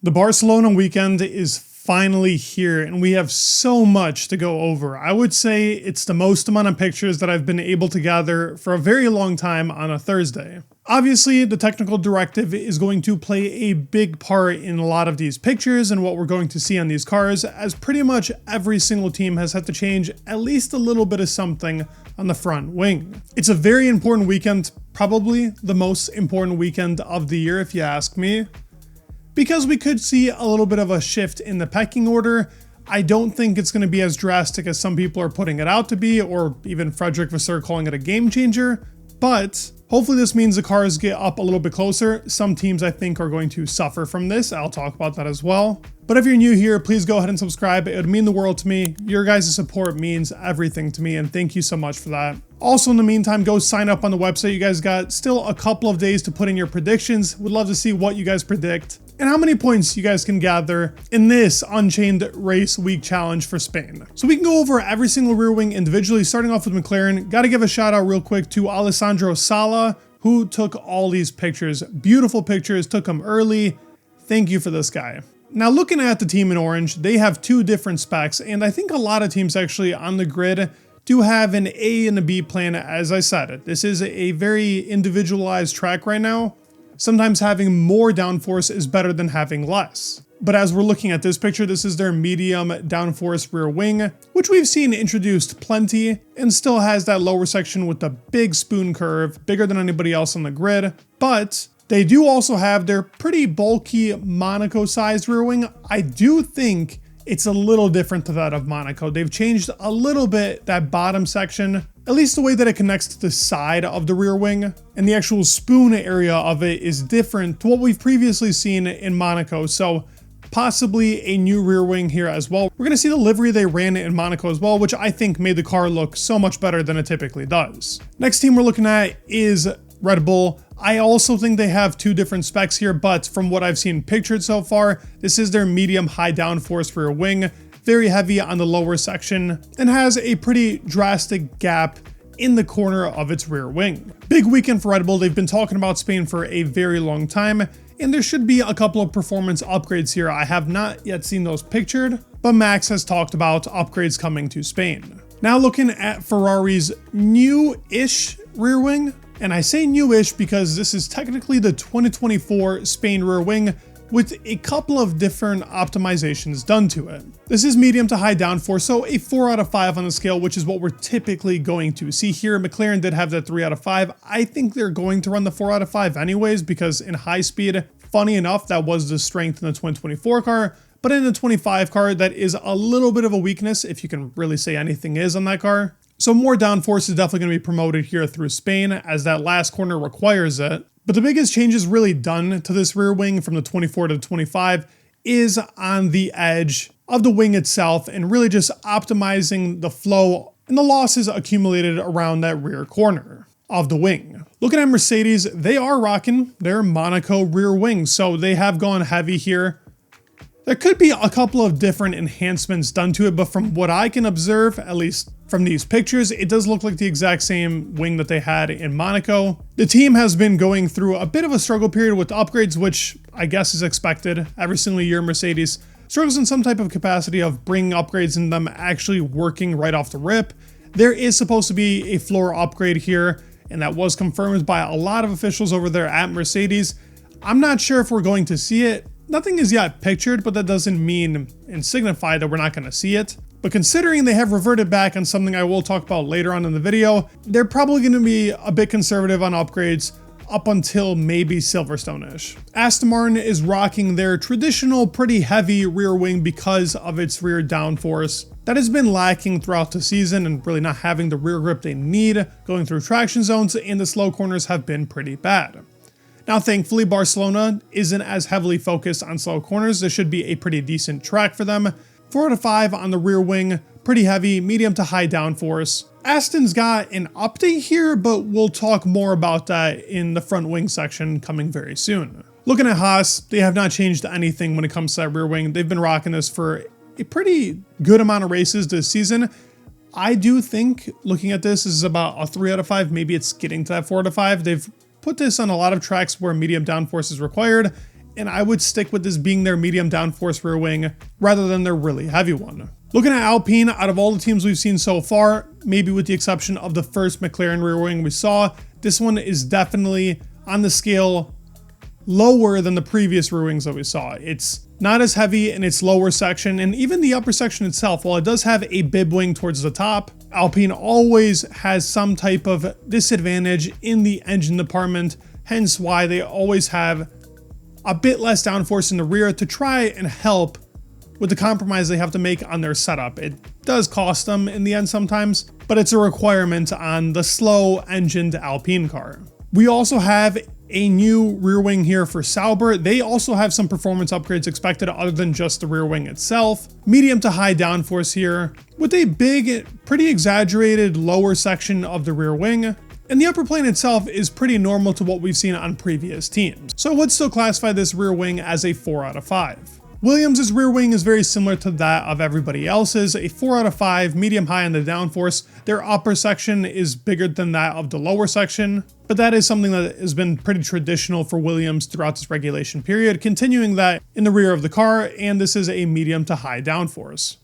The Barcelona weekend is finally here and we have so much to go over. I would say it's the most amount of pictures that I've been able to gather for a very long time on a Thursday. Obviously, the technical directive is going to play a big part in a lot of these pictures and what we're going to see on these cars, as pretty much every single team has had to change at least a little bit of something on the front wing. It's a very important weekend, probably the most important weekend of the year if you ask me, because we could see a little bit of a shift in the pecking order. I don't think it's going to be as drastic as some people are putting it out to be, or even Frederick Vasseur calling it a game changer, but hopefully this means the cars get up a little bit closer. Some teams I think are going to suffer from this. I'll talk about that as well. But if you're new here, please go ahead and subscribe. It would mean the world to me. Your guys' support means everything to me, and thank you so much for that. Also, in the meantime, go sign up on the website. You guys got still a couple of days to put in your predictions. Would love to see what you guys predict and how many points you guys can gather in this Unchained Race Week challenge for Spain. So we can go over every single rear wing individually, starting off with McLaren. Got to give a shout out real quick to Alessandro Sala, who took all these pictures. Beautiful pictures, took them early. Thank you for this guy. Now looking at the team in orange, they have two different specs, and I think a lot of teams actually on the grid do have an A and a B plan. As I said, this is a very individualized track right now. Sometimes having more downforce is better than having less. But as we're looking at this picture, this is their medium downforce rear wing, which we've seen introduced plenty and still has that lower section with the big spoon curve, bigger than anybody else on the grid. But they do also have their pretty bulky Monaco sized rear wing. I do think it's a little different to that of Monaco. They've changed a little bit that bottom section, at least the way that it connects to the side of the rear wing, and the actual spoon area of it is different to what we've previously seen in Monaco. So possibly a new rear wing here as well. We're going to see the livery they ran in Monaco as well, which I think made the car look so much better than it typically does. Next team we're looking at is Red Bull. I also think they have two different specs here, but from what I've seen pictured so far, this is their medium high downforce rear wing, very heavy on the lower section, and has a pretty drastic gap in the corner of its rear wing. Big weekend for Red Bull. They've been talking about Spain for a very long time, and there should be a couple of performance upgrades here. I have not yet seen those pictured, but Max has talked about upgrades coming to Spain. Now looking at Ferrari's new-ish rear wing, and I say newish because this is technically the 2024 Spain rear wing with a couple of different optimizations done to it. This is medium to high downforce, so a 4 out of 5 on the scale, which is what we're typically going to see here. McLaren did have that 3 out of 5. I think they're going to run the 4 out of 5 anyways, because in high speed, funny enough, that was the strength in the 2024 car. But in the 25 car, that is a little bit of a weakness, if you can really say anything is on that car. So more downforce is definitely going to be promoted here through Spain, as that last corner requires it. But the biggest changes really done to this rear wing from the 24 to the 25 is on the edge of the wing itself, and really just optimizing the flow and the losses accumulated around that rear corner of the wing. Looking at Mercedes, they are rocking their Monaco rear wing, so they have gone heavy here. There could be a couple of different enhancements done to it, but from what I can observe, at least from these pictures, it does look like the exact same wing that they had in Monaco. The team has been going through a bit of a struggle period with upgrades, which I guess is expected. Every single year, Mercedes struggles in some type of capacity of bringing upgrades and them actually working right off the rip. There is supposed to be a floor upgrade here, and that was confirmed by a lot of officials over there at Mercedes. I'm not sure if we're going to see it. Nothing is yet pictured, but that doesn't mean and signify that we're not going to see it. But considering they have reverted back on something I will talk about later on in the video, they're probably going to be a bit conservative on upgrades up until maybe Silverstone-ish. Aston Martin is rocking their traditional pretty heavy rear wing because of its rear downforce. That has been lacking throughout the season and really not having the rear grip they need going through traction zones, and the slow corners have been pretty bad. Now, thankfully, Barcelona isn't as heavily focused on slow corners. This should be a pretty decent track for them. 4 out of 5 on the rear wing, pretty heavy, medium to high downforce. Aston's got an update here, but we'll talk more about that in the front wing section coming very soon. Looking at Haas, they have not changed anything when it comes to that rear wing. They've been rocking this for a pretty good amount of races this season. I do think, looking at this is about a 3 out of 5. Maybe it's getting to that 4 out of 5. They've put this on a lot of tracks where medium downforce is required, and I would stick with this being their medium downforce rear wing rather than their really heavy one. Looking at Alpine, out of all the teams we've seen so far, maybe with the exception of the first McLaren rear wing we saw, this one is definitely on the scale lower than the previous rear wings that we saw. It's not as heavy in its lower section, and even the upper section itself, while it does have a bib wing towards the top, Alpine always has some type of disadvantage in the engine department, hence why they always have a bit less downforce in the rear to try and help with the compromise they have to make on their setup. It does cost them in the end sometimes, but it's a requirement on the slow engined Alpine car. We also have a new rear wing here for Sauber. They also have some performance upgrades expected other than just the rear wing itself. Medium to high downforce here with a big, pretty exaggerated lower section of the rear wing. And the upper plane itself is pretty normal to what we've seen on previous teams. So I would still classify this rear wing as a 4 out of 5. Williams' rear wing is very similar to that of everybody else's, a 4 out of 5, medium high on the downforce. Their upper section is bigger than that of the lower section, but that is something that has been pretty traditional for Williams throughout this regulation period, continuing that in the rear of the car, and this is a medium to high downforce.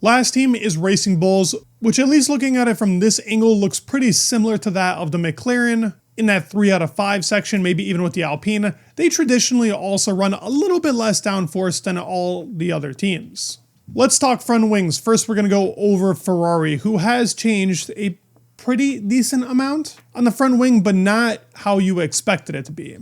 Last team is Racing Bulls, which at least looking at it from this angle looks pretty similar to that of the McLaren. In that 3 out of 5 section, maybe even with the Alpine, they traditionally also run a little bit less downforce than all the other teams. Let's talk front wings. First, we're going to go over Ferrari, who has changed a pretty decent amount on the front wing, but not how you expected it to be.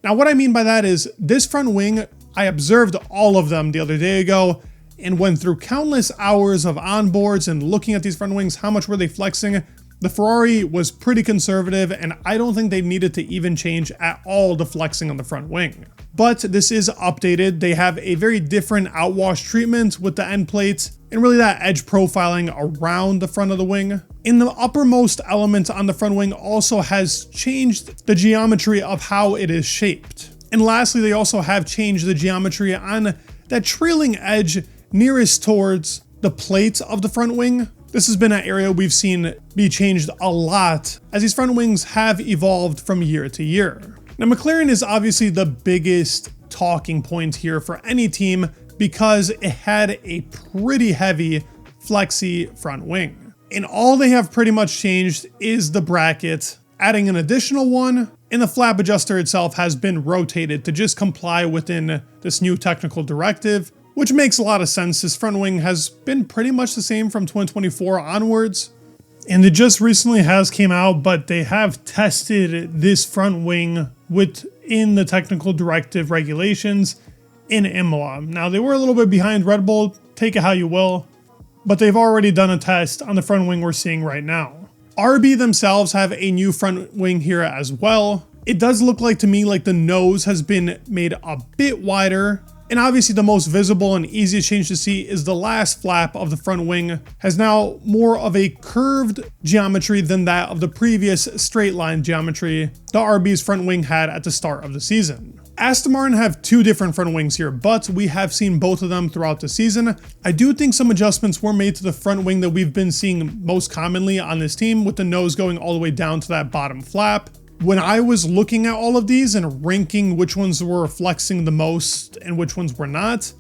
Now, what I mean by that is this front wing, I observed all of them the other day ago and went through countless hours of onboards and looking at these front wings, how much were they flexing. The Ferrari was pretty conservative, and I don't think they needed to even change at all the flexing on the front wing. But this is updated. They have a very different outwash treatment with the end plates and really that edge profiling around the front of the wing. In the uppermost element on the front wing also has changed the geometry of how it is shaped. And lastly, they also have changed the geometry on that trailing edge nearest towards the plate of the front wing. This has been an area we've seen be changed a lot as these front wings have evolved from year to year. Now, McLaren is obviously the biggest talking point here for any team because it had a pretty heavy flexy front wing. And all they have pretty much changed is the bracket, adding an additional one, and the flap adjuster itself has been rotated to just comply within this new technical directive, which makes a lot of sense. This front wing has been pretty much the same from 2024 onwards. And it just recently has came out, but they have tested this front wing within the technical directive regulations in Imola. Now, they were a little bit behind Red Bull, take it how you will, but they've already done a test on the front wing we're seeing right now. RB themselves have a new front wing here as well. It does look like to me like the nose has been made a bit wider. And obviously the most visible and easiest change to see is the last flap of the front wing has now more of a curved geometry than that of the previous straight line geometry the RB's front wing had at the start of the season. Aston Martin have two different front wings here, but we have seen both of them throughout the season. I do think some adjustments were made to the front wing that we've been seeing most commonly on this team, with the nose going all the way down to that bottom flap. When I was looking at all of these and ranking which ones were flexing the most and which ones were not,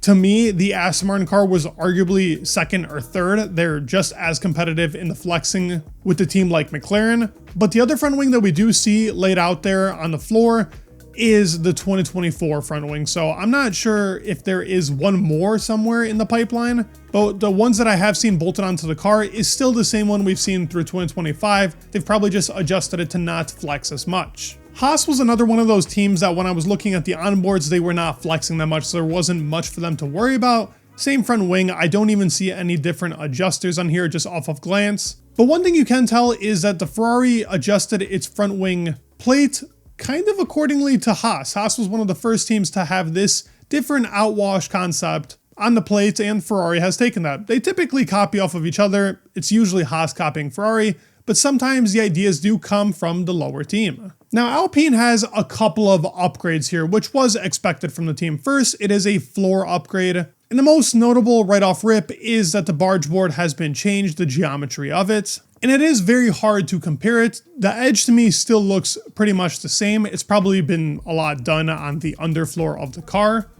to me, the Aston Martin car was arguably second or third. They're just as competitive in the flexing with the team like McLaren. But the other front wing that we do see laid out there on the floor is the 2024 front wing. So I'm not sure if there is one more somewhere in the pipeline, but the ones that I have seen bolted onto the car is still the same one we've seen through 2025. They've probably just adjusted it to not flex as much. Haas was another one of those teams that when I was looking at the onboards, they were not flexing that much, so there wasn't much for them to worry about. Same front wing, I don't even see any different adjusters on here just off of glance. But one thing you can tell is that the Ferrari adjusted its front wing plate kind of accordingly to Haas. Haas was one of the first teams to have this different outwash concept on the plate, and Ferrari has taken that. They typically copy off of each other. It's usually Haas copying Ferrari, but sometimes the ideas do come from the lower team. Now, Alpine has a couple of upgrades here, which was expected from the team. First, it is a floor upgrade. And the most notable right off rip is that the barge board has been changed, the geometry of it. And it is very hard to compare it. The edge to me still looks pretty much the same. It's probably been a lot done on the underfloor of the car.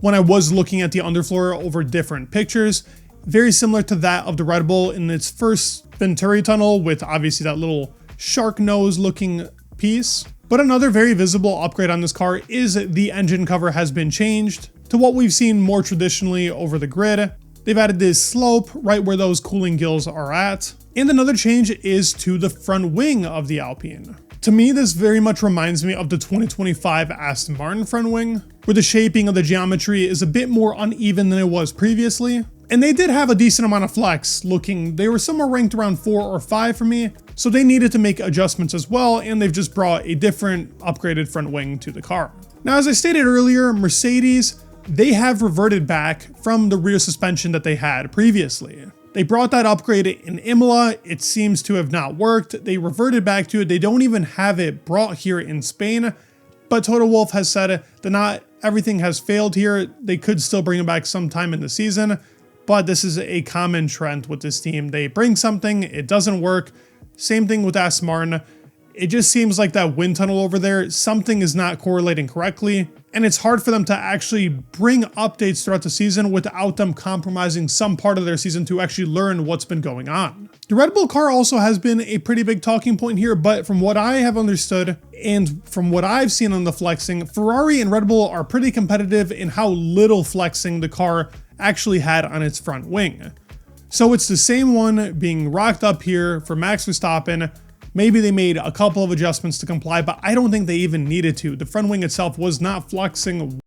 When I was looking at the underfloor over different pictures, very similar to that of the Red Bull in its first Venturi tunnel, with obviously that little shark nose looking piece. But another very visible upgrade on this car is the engine cover has been changed to what we've seen more traditionally over the grid. They've added this slope right where those cooling gills are at. And another change is to the front wing of the Alpine. To me, this very much reminds me of the 2025 Aston Martin front wing, where the shaping of the geometry is a bit more uneven than it was previously. And they did have a decent amount of flex they were somewhere ranked around 4 or 5 for me, so they needed to make adjustments as well, and they've just brought a different upgraded front wing to the car. Now, as I stated earlier, Mercedes, they have reverted back from the rear suspension that they had previously. They brought that upgrade in Imola, it seems to have not worked, they reverted back to it, they don't even have it brought here in Spain, but Toto Wolff has said that not everything has failed here, they could still bring it back sometime in the season, but this is a common trend with this team. They bring something, it doesn't work, same thing with Aston Martin. It just seems like that wind tunnel over there, something is not correlating correctly, and it's hard for them to actually bring updates throughout the season without them compromising some part of their season to actually learn what's been going on. The Red Bull car also has been a pretty big talking point here, but from what I have understood and from what I've seen on the flexing, Ferrari and Red Bull are pretty competitive in how little flexing the car actually had on its front wing. So it's the same one being rocked up here for Max Verstappen. Maybe they made a couple of adjustments to comply, but I don't think they even needed to. The front wing itself was not flexing